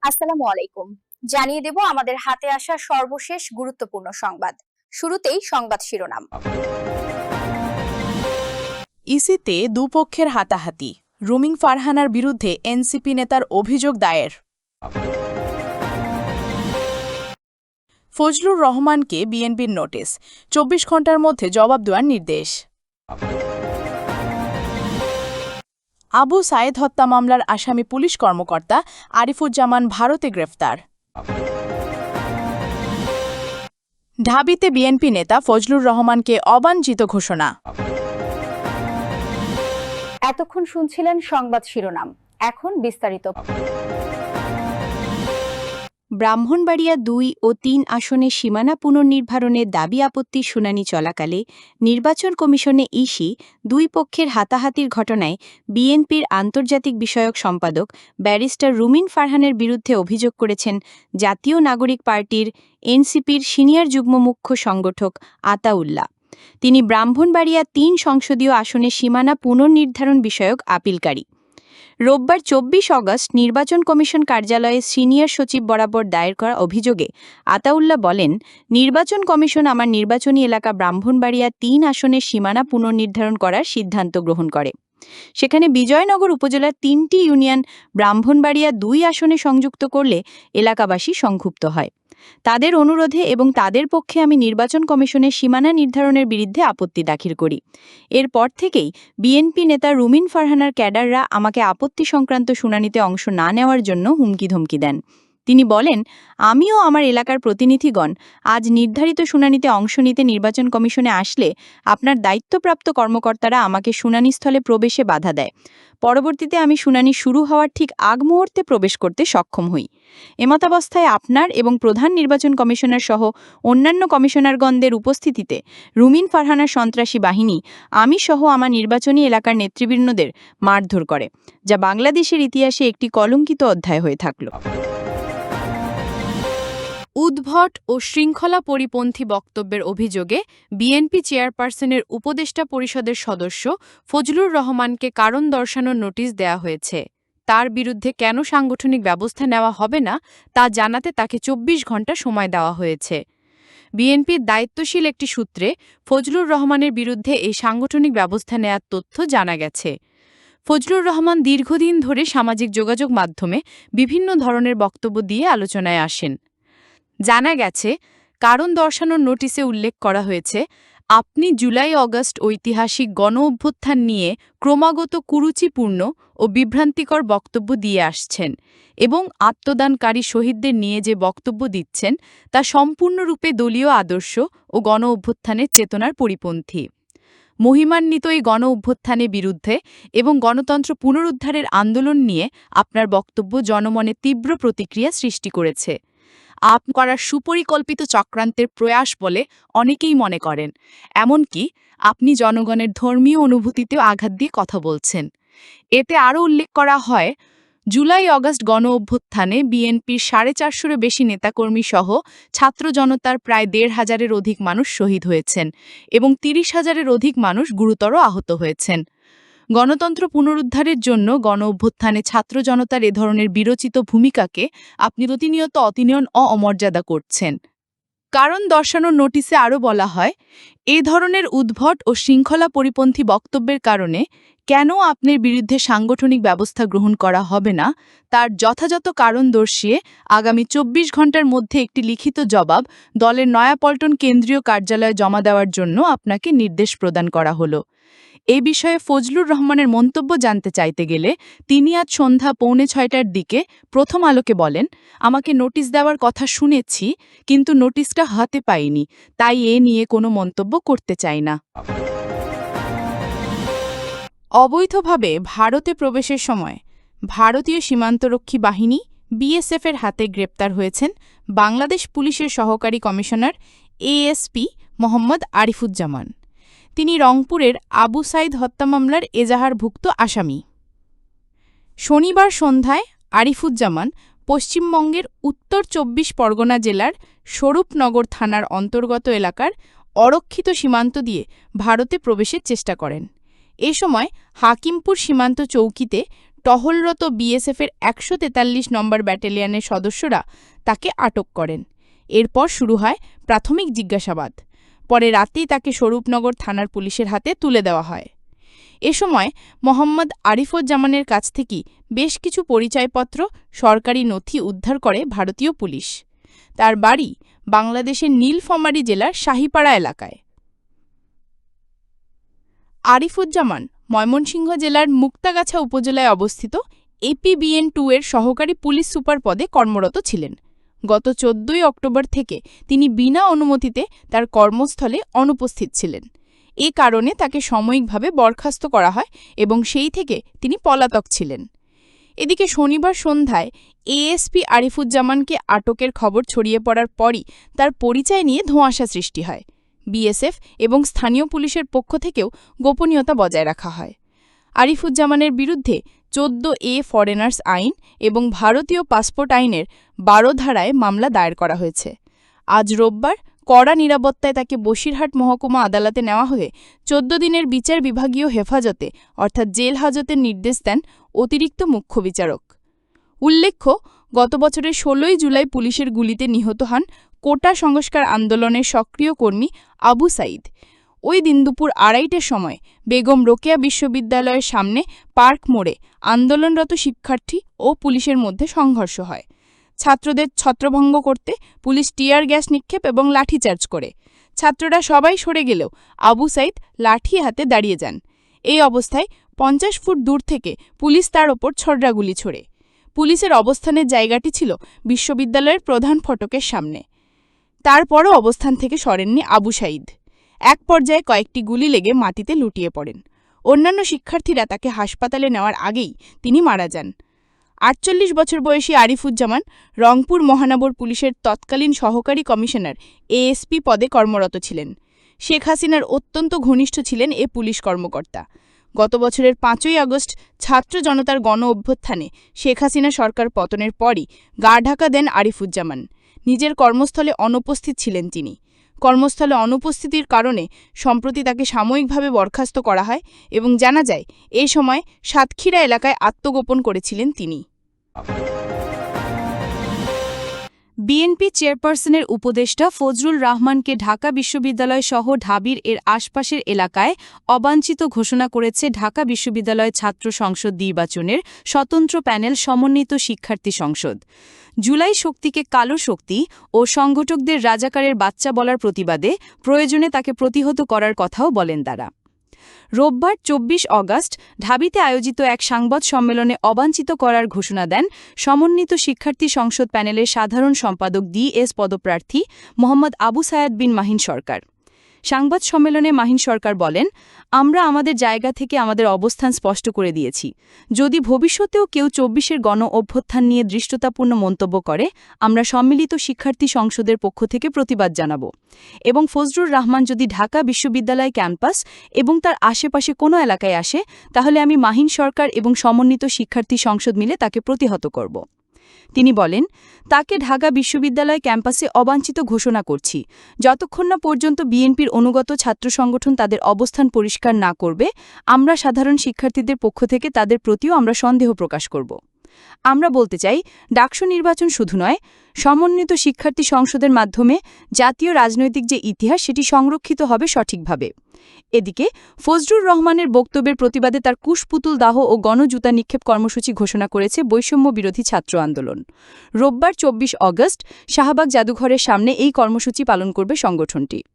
আসসালামু আলাইকুম। জানিয়ে দেব আমাদের হাতে আসা সর্বশেষ গুরুত্বপূর্ণ সংবাদ। শুরুতেই সংবাদ শিরোনাম। ইসিতে দুপক্ষের হাতাহাতি, রুমিন ফারহানার বিরুদ্ধে এনসিপি নেতার অভিযোগ দায়ের। ফজলুর রহমানকে বিএনপির নোটিশ, ২৪ ঘণ্টার মধ্যে জবাব দেওয়ার নির্দেশ। আবু সায়েদ হত্যা মামলার আসামি পুলিশ কর্মকর্তা আরিফুজ্জামান ভারতে গ্রেফতার। ঢাবিতে বিএনপি নেতা ফজলুর রহমানকে অবাঞ্ছিত ঘোষণা। এতক্ষণ শুনছিলেন সংবাদ শিরোনাম, এখন বিস্তারিত। ব্রাহ্মণবাড়িয়া ২ ও ৩ আসনে সীমানা পুনর্নির্ধারণের দাবি আপত্তির শুনানি চলাকালে নির্বাচন কমিশনে ইসি দুই পক্ষের হাতাহাতির ঘটনায় বিএনপির আন্তর্জাতিক বিষয়ক সম্পাদক ব্যারিস্টার রুমিন ফারহানের বিরুদ্ধে অভিযোগ করেছেন জাতীয় নাগরিক পার্টির এনসিপির সিনিয়র যুগ্ম মুখ্য সংগঠক আতাউল্লাহ। তিনি ব্রাহ্মণবাড়িয়া ৩ সংসদীয় আসনে সীমানা পুনর্নির্ধারণ বিষয়ক আপিলকারী। রোববার ২৪ অগস্ট নির্বাচন কমিশন কার্যালয়ে সিনিয়র সচিব বরাবর দায়ের করা অভিযোগে আতাউল্লাহ বলেন, নির্বাচন কমিশন আমার নির্বাচনী এলাকা ব্রাহ্মণবাড়িয়া ৩ আসনের সীমানা পুনর্নির্ধারণ করার সিদ্ধান্ত গ্রহণ করে। সেখানে বিজয়নগর উপজেলার ৩টি ইউনিয়ন ব্রাহ্মণবাড়িয়া ২ আসনে সংযুক্ত করলে এলাকাবাসী সংক্ষুব্ধ হয়। তাদের অনুরোধে এবং তাদের পক্ষে আমি নির্বাচন কমিশনের সীমানা নির্ধারণের বিরুদ্ধে আপত্তি দাখিল করি। এরপর থেকেই বিএনপি নেতা রুমিন ফারহানার ক্যাডাররা আমাকে আপত্তি সংক্রান্ত শুনানিতে অংশ না নেওয়ার জন্য হুমকি-ধমকি দেন। তিনি বলেন, আমিও আমার এলাকার প্রতিনিধিগণ আজ নির্ধারিত শুনানিতে অংশ নিতে নির্বাচন কমিশনে আসলে আপনার দায়িত্বপ্রাপ্ত কর্মকর্তারা আমাকে শুনানিস্থলে প্রবেশে বাধা দেয়। পরবর্তীতে আমি শুনানি শুরু হওয়ার ঠিক আগ মুহূর্তে প্রবেশ করতে সক্ষম হই। এমতাবস্থায় আপনার এবং প্রধান নির্বাচন কমিশনার সহ অন্যান্য কমিশনারগণদের উপস্থিতিতে রুমিন ফারহানার সন্ত্রাসী বাহিনী আমি সহ আমার নির্বাচনী এলাকার নেতৃবৃন্দদের মারধর করে, যা বাংলাদেশের ইতিহাসে একটি কলঙ্কিত অধ্যায় হয়ে থাকল। উদ্ভট ও শৃঙ্খলা পরিপন্থী বক্তব্যের অভিযোগে বিএনপি চেয়ারপারসনের উপদেষ্টা পরিষদের সদস্য ফজলুর রহমানকে কারণ দর্শানোর নোটিশ দেয়া হয়েছে। তার বিরুদ্ধে কেন সাংগঠনিক ব্যবস্থা নেওয়া হবে না তা জানাতে তাকে ২৪ ঘণ্টা সময় দেওয়া হয়েছে। বিএনপির দায়িত্বশীল একটি সূত্রে ফজলুর রহমানের বিরুদ্ধে এই সাংগঠনিক ব্যবস্থা নেয়ার তথ্য জানা গেছে। ফজলুর রহমান দীর্ঘদিন ধরে সামাজিক যোগাযোগ মাধ্যমে বিভিন্ন ধরনের বক্তব্য দিয়ে আলোচনায় আসেন। জানা গেছে, কারণ দর্শানোর নোটিশে উল্লেখ করা হয়েছে, আপনি জুলাই-অগাস্ট ঐতিহাসিক গণ-অভ্যুত্থান নিয়ে ক্রমাগত কুরুচিপূর্ণ ও বিভ্রান্তিকর বক্তব্য দিয়ে আসছেন এবং আত্মদানকারী শহীদদের নিয়ে যে বক্তব্য দিচ্ছেন তা সম্পূর্ণরূপে দলীয় আদর্শ ও গণ-অভ্যুত্থানের চেতনার পরিপন্থী। মহিমান্বিত এই গণ-অভ্যুত্থানের বিরুদ্ধে এবং গণতন্ত্র পুনরুদ্ধারের আন্দোলন নিয়ে আপনার বক্তব্য জনমনে তীব্র প্রতিক্রিয়া সৃষ্টি করেছে। করার সুপরিকল্পিত চক্রান্তের প্রয়াস বলে অনেকেই মনে করেন। এমনকি আপনি জনগণের ধর্মীয় অনুভূতিতেও আঘাত দিয়ে কথা বলছেন। এতে আরও উল্লেখ করা হয়, জুলাই-অগাস্ট গণ-অভ্যুত্থানে বিএনপির ৪৫০-এরও বেশি নেতাকর্মী সহ ছাত্র জনতার প্রায় ১৫০০-এর অধিক মানুষ শহীদ হয়েছেন এবং ৩০,০০০-এর অধিক মানুষ গুরুতর আহত হয়েছেন। গণতন্ত্র পুনরুদ্ধারের জন্য গণ-অভ্যুত্থানে ছাত্র জনতার এ ধরনের বিরচিত ভূমিকাকে আপনি প্রতিনিয়ত অতিনয়ন ও অমর্যাদা করছেন। কারণ দর্শানোর নোটিশে আরও বলা হয়, এ ধরনের উদ্ভট ও শৃঙ্খলা পরিপন্থী বক্তব্যের কারণে কেন আপনার বিরুদ্ধে সাংগঠনিক ব্যবস্থা গ্রহণ করা হবে না তার যথাযথ কারণ দর্শিয়ে আগামী ২৪ ঘণ্টার মধ্যে একটি লিখিত জবাব দলের নয়াপল্টন কেন্দ্রীয় কার্যালয়ে জমা দেওয়ার জন্য আপনাকে নির্দেশ প্রদান করা হলো। এ বিষয়ে ফজলুর রহমানের মন্তব্য জানতে চাইতে গেলে তিনি আজ সন্ধ্যা ৬:৩০টার দিকে প্রথম আলোকে বলেন, আমাকে নোটিশ দেওয়ার কথা শুনেছি, কিন্তু নোটিশটা হাতে পাইনি, তাই এ নিয়ে কোনো মন্তব্য করতে চাই না। অবৈধভাবে ভারতে প্রবেশের সময় ভারতীয় সীমান্তরক্ষী বাহিনী বিএসএফের হাতে গ্রেপ্তার হয়েছেন বাংলাদেশ পুলিশের সহকারী কমিশনার এএসপি মোহাম্মদ আরিফুজ্জামান। তিনি রংপুরের আবু সাইদ হত্যা মামলার এজাহারভুক্ত আসামি। শনিবার সন্ধ্যায় আরিফুজ্জামান পশ্চিমবঙ্গের উত্তর ২৪ পরগনা জেলার স্বরূপনগর থানার অন্তর্গত এলাকার অরক্ষিত সীমান্ত দিয়ে ভারতে প্রবেশের চেষ্টা করেন। এ সময় হাকিমপুর সীমান্ত চৌকিতে টহলরত বিএসএফের ১৪৩ নম্বর ব্যাটালিয়নের সদস্যরা তাকে আটক করেন। এরপর শুরু হয় প্রাথমিক জিজ্ঞাসাবাদ। পরে রাতেই তাকে স্বরূপনগর থানার পুলিশের হাতে তুলে দেওয়া হয়। এ সময় মোহাম্মদ আরিফুজ্জামানের কাছ থেকে বেশ কিছু পরিচয়পত্র, সরকারি নথি উদ্ধার করে ভারতীয় পুলিশ। তার বাড়ি বাংলাদেশের নীলফামারী জেলার শাহীপাড়া এলাকায়। আরিফুজ্জামান ময়মনসিংহ জেলার মুক্তাগাছা উপজেলায় অবস্থিত APBN-2 এর সহকারী পুলিশ সুপার পদে কর্মরত ছিলেন। গত ১৪ অক্টোবর থেকে তিনি বিনা অনুমতিতে তার কর্মস্থলে অনুপস্থিত ছিলেন। এ কারণে তাকে সাময়িকভাবে বরখাস্ত করা হয় এবং সেই থেকে তিনি পলাতক ছিলেন। এদিকে শনিবার সন্ধ্যায় এএসপি আরিফুজ্জামানকে আটকের খবর ছড়িয়ে পড়ার পরই তার পরিচয় নিয়ে ধোঁয়াশা সৃষ্টি হয়। বিএসএফ এবং স্থানীয় পুলিশের পক্ষ থেকেও গোপনীয়তা বজায় রাখা হয়। আরিফুজ্জামানের বিরুদ্ধে ১৪A ফরেনার্স আইন এবং ভারতীয় পাসপোর্ট আইনের ১২ ধারায় মামলা দায়ের করা হয়েছে। আজ রোববার কড়া নিরাপত্তায় তাকে বসিরহাট মহকুমা আদালতে নেওয়া হয়ে ১৪ দিনের বিচার বিভাগীয় হেফাজতে অর্থাৎ জেল হাজতের নির্দেশ দেন অতিরিক্ত মুখ্য বিচারক। উল্লেখ্য, গত বছরের ১৬ জুলাই পুলিশের গুলিতে নিহত হন কোটা সংস্কার আন্দোলনের সক্রিয় কর্মী আবু সাঈদ। ওই দিন দুপুর ২:৩০টার সময় বেগম রোকেয়া বিশ্ববিদ্যালয়ের সামনে পার্ক মোড়ে আন্দোলনরত শিক্ষার্থী ও পুলিশের মধ্যে সংঘর্ষ হয়। ছাত্রদের ছত্রভঙ্গ করতে পুলিশ টিয়ার গ্যাস নিক্ষেপ এবং লাঠিচার্জ করে। ছাত্ররা সবাই সরে গেলেও আবু সাঈদ লাঠি হাতে দাঁড়িয়ে যান। এই অবস্থায় ৫০ ফুট দূর থেকে পুলিশ তার ওপর ছড়রাগুলি ছোড়ে। পুলিশের অবস্থানের জায়গাটি ছিল বিশ্ববিদ্যালয়ের প্রধান ফটকের সামনে। তারপরও অবস্থান থেকে সরেননি আবু সাঈদ। এক পর্যায়ে কয়েকটি গুলি লেগে মাটিতে লুটিয়ে পড়েন। অন্যান্য শিক্ষার্থীরা তাকে হাসপাতালে নেওয়ার আগেই তিনি মারা যান। ৪৮ বছর বয়সী আরিফুজ্জামান রংপুর মহানগর পুলিশের তৎকালীন সহকারী কমিশনার এএসপি পদে কর্মরত ছিলেন। শেখ হাসিনার অত্যন্ত ঘনিষ্ঠ ছিলেন এ পুলিশ কর্মকর্তা। গত বছরের ৫ই আগস্ট ছাত্র জনতার গণ অভ্যুত্থানে শেখ হাসিনা সরকার পতনের পরই গা ঢাকা দেন আরিফুজ্জামান। নিজের কর্মস্থলে অনুপস্থিত ছিলেন তিনি। কর্মস্থলে অনুপস্থিতির কারণে সম্প্রতি তাকে সাময়িকভাবে বরখাস্ত করা হয় এবং জানা যায় এ সময় সাতক্ষীরা এলাকায় আত্মগোপন করেছিলেন তিনি। বিএনপি চেয়ারপারসনের উপদেষ্টা ফজলুর রহমানকে ঢাকা বিশ্ববিদ্যালয় সহ ঢাবির এর আশপাশের এলাকায় অবাঞ্ছিত ঘোষণা করেছে ঢাকা বিশ্ববিদ্যালয় ছাত্র সংসদ নির্বাচনের স্বতন্ত্র প্যানেল সমন্বিত শিক্ষার্থী সংসদ। জুলাই শক্তিকে কালো শক্তি ও সংগঠকদের রাজাকারের বাচ্চা বলার প্রতিবাদে প্রয়োজনে তাকে প্রতিহত করার কথাও বলেন তারা। রোববার ২৪ অগাস্ট ঢাবিতে আয়োজিত এক সংবাদ সম্মেলনে অবাঞ্ছিত করার ঘোষণা দেন সমন্বিত শিক্ষার্থী সংসদ প্যানেলের সাধারণ সম্পাদক DS পদপ্রার্থী মোহাম্মদ আবু সায়াদ বিন মাহিন সরকার। সংবাদ সম্মেলনে মাহিন সরকার বলেন, আমরা আমাদের জায়গা থেকে আমাদের অবস্থান স্পষ্ট করে দিয়েছি। যদি ভবিষ্যতেও কেউ ২৪-এর গণ অভ্যুত্থান নিয়ে দৃষ্টতাপূর্ণ মন্তব্য করে, আমরা সম্মিলিত শিক্ষার্থী সংসদের পক্ষ থেকে প্রতিবাদ জানাব। এবং ফজলুর রহমান যদি ঢাকা বিশ্ববিদ্যালয় ক্যাম্পাস এবং তার আশেপাশে কোনো এলাকায় আসে, তাহলে আমি মাহিন সরকার এবং সমন্বিত শিক্ষার্থী সংসদ মিলে তাকে প্রতিহত করব। তিনি বলেন, তাকে ঢাকা বিশ্ববিদ্যালয় ক্যাম্পাসে অবাঞ্ছিত ঘোষণা করছি। যতক্ষণ না পর্যন্ত বিএনপির অনুগত ছাত্র সংগঠন তাদের অবস্থান পরিষ্কার না করবে, আমরা সাধারণ শিক্ষার্থীদের পক্ষ থেকে তাদের প্রতিও আমরা সন্দেহ প্রকাশ করব। আমরা বলতে চাই, ডাকসু নির্বাচন শুধু নয়, সমন্বিত শিক্ষার্থী সংসদের মাধ্যমে জাতীয় রাজনৈতিক যে ইতিহাস সেটি সংরক্ষিত হবে সঠিকভাবে। এদিকে ফজলুর রহমানের বক্তব্যের প্রতিবাদে তার কুশপুতুল দাহ ও গণজুতা নিক্ষেপ কর্মসূচি ঘোষণা করেছে বৈষম্য বিরোধী ছাত্র আন্দোলন। রোববার ২৪ অগস্ট শাহবাগ জাদুঘরের সামনে এই কর্মসূচি পালন করবে সংগঠনটি।